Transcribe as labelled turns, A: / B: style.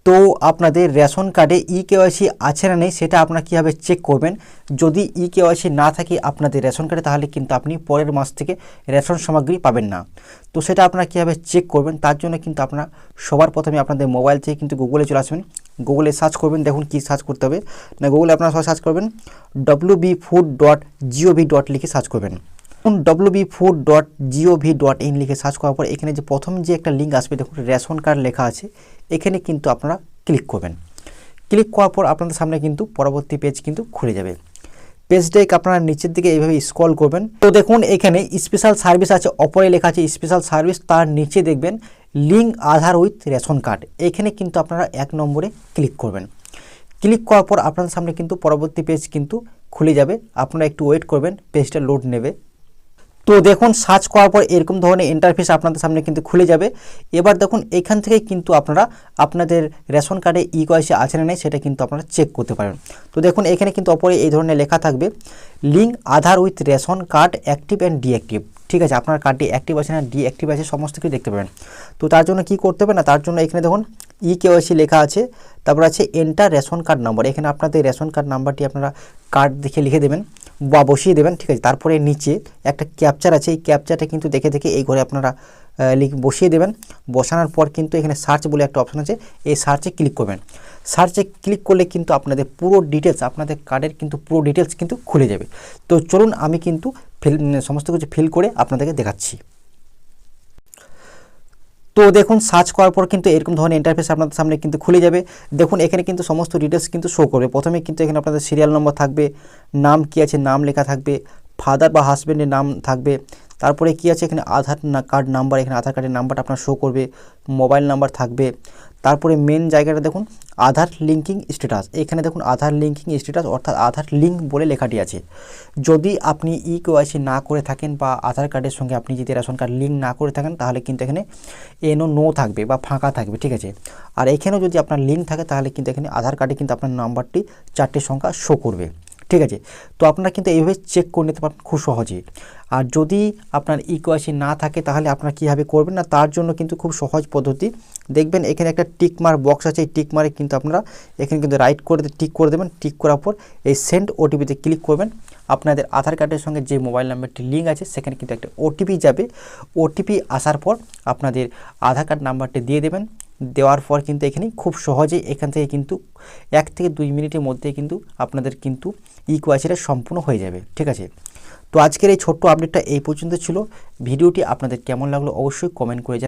A: তো আপনাদের রেশন কার্ডে ইকেওয়াইসি আছে না নেই সেটা আপনারা কীভাবে চেক করবেন। যদি ইকেওয়াইসি না থাকে আপনাদের রেশন কার্ডে তাহলে কিন্তু আপনি পরের মাস থেকে রেশন সামগ্রী পাবেন না। তো সেটা আপনারা কীভাবে চেক করবেন তার জন্য কিন্তু আপনারা সবার প্রথমে আপনাদের মোবাইল থেকে কিন্তু গুগলে চলে আসবেন। গুগলে সার্চ করবেন, দেখুন কি সার্চ করতে হবে না, গুগলে আপনারা সার্চ করবেন wbfood.gov. লিখে সার্চ করবেন। wbfood.gov.in লিখে সার্চ করার পর এখানে যে প্রথম যে একটা লিঙ্ক আসবে দেখুন রেশন কার্ড লেখা আছে, এখানে কিন্তু আপনারা ক্লিক করবেন। ক্লিক করার পর আপনাদের সামনে কিন্তু পরবর্তী পেজ কিন্তু খুলে যাবে। পেজটাকে আপনারা নিচের দিকে এইভাবে স্ক্রল করবেন। তো দেখুন এখানে স্পেশাল সার্ভিস আছে, অপরে লেখা আছে স্পেশাল সার্ভিস, তার নিচে দেখবেন link Aadhaar with ration card, এখানে কিন্তু আপনারা 1 নম্বরে ক্লিক করবেন। ক্লিক করার পর আপনাদের সামনে কিন্তু পরবর্তী পেজ কিন্তু খুলে যাবে, আপনারা একটু ওয়েট করবেন, পেজটা লোড নেবে। তো দেখুন সার্চ করার পর এরকম ধরনের ইন্টারফেস আপনাদের সামনে কিন্তু খুলে যাবে। এবার দেখুন এখান থেকে কিন্তু আপনারা আপনাদের রেশন কার্ডে ইকেওয়াইসি আছে না নেই সেটা কিন্তু আপনারা চেক করতে পারেন। তো দেখুন এখানে কিন্তু অপরে এই ধরনের লেখা থাকবে link Aadhaar with ration card active and deactive. ঠিক আছে, আপনার কার্ডটি অ্যাক্টিভ আছে না ডিঅ্যাক্টিভ আছে সমস্ত কিছু দেখতে পাবেন। তো তার জন্য কি করতে হবে না, তার জন্য এখানে দেখুন ইকেওয়াইসি লেখা আছে, তারপর আছে এন্টার রেশন কার্ড নাম্বার, এখানে আপনাদের রেশন কার্ড নাম্বারটি আপনারা কার্ড দেখে লিখে দেবেন বা বসিয়ে দেবেন। ঠিক আছে, তারপরে নিচে একটা ক্যাপচার আছে, এই ক্যাপচারটা কিন্তু দেখে এই ঘরে আপনারা বসিয়ে দেবেন। বসানোর পর কিন্তু এখানে সার্চ বলে একটা অপশন আছে, এই সার্চে ক্লিক করবেন। সার্চে ক্লিক করলে কিন্তু আপনাদের পুরো ডিটেলস, আপনাদের কার্ডের কিন্তু পুরো ডিটেলস কিন্তু খুলে যাবে। তো চলুন আমি কিন্তু সমস্ত কিছু ফিল করে আপনাদেরকে দেখাচ্ছি। তো দেখুন সার্চ করার পর কিন্তু এরকম ধরনের ইন্টারফেস আপনাদের সামনে কিন্তু খুলে যাবে। দেখুন এখানে কিন্তু সমস্ত ডিটেলস কিন্তু শো করবে। প্রথমে কিন্তু এখানে আপনাদের সিরিয়াল নম্বর থাকবে, নাম কি আছে নাম লেখা থাকবে, ফাদার বা হাজব্যান্ডের নাম থাকবে, তারপরে কি আছে এখানে আধার কার্ড নাম্বার, এখানে আধার কার্ডের নাম্বারটা আপনার শো করবে, মোবাইল নাম্বার থাকবে, তারপরে মেন জায়গাটা দেখুন আধার লিঙ্কিং স্ট্যাটাস, এখানে দেখুন আধার লিঙ্কিং স্ট্যাটাস অর্থাৎ আধার লিঙ্ক বলে লেখাটি আছে। যদি আপনি ইকেওয়াইসি না করে থাকেন বা আধার কার্ডের সঙ্গে আপনি যদি রেশন কার্ড লিঙ্ক না করে থাকেন তাহলে কিন্তু এখানে নো থাকবে বা ফাঁকা থাকবে। ঠিক আছে, আর এখানেও যদি আপনার লিঙ্ক থাকে তাহলে কিন্তু এখানে আধার কার্ডে কিন্তু আপনার নাম্বারটি 4টে সংখ্যা শো করবে। ঠিক আছে, তো আপনারা কিন্তু এইভাবে চেক করে নিতে পারবেন খুব সহজেই। আর যদি আপনার ইকেওয়াইসি না থাকে তাহলে আপনারা কীভাবে করবেন না, তার জন্য কিন্তু খুব সহজ পদ্ধতি। দেখবেন এখানে একটা টিক মার্ক বক্স আছে, এই টিক মার্কে কিন্তু আপনারা এখানে কিন্তু রাইট করে টিক করে দেবেন। টিক করার পর এই সেন্ড ওটিপিতে ক্লিক করবেন। আপনাদের আধার কার্ডের সঙ্গে যে মোবাইল নাম্বারটি লিঙ্ক আছে সেখানে কিন্তু একটা ওটিপি যাবে। ওটিপি আসার পর আপনাদের আধার কার্ড নাম্বারটি দিয়ে দেবেন। দেওয়ার পর কিন্তু এখানে খুব সহজেই এখান থেকে কিন্তু 1 থেকে 2 মিনিটের মধ্যে কিন্তু আপনাদের কিন্তু ইকেওয়াইসিটা সম্পূর্ণ হয়ে যাবে। ঠিক আছে, তো আজকের এই ছোট্ট আপডেটটা এই পর্যন্ত ছিল। ভিডিওটি আপনাদের কেমন লাগলো অবশ্যই কমেন্ট করে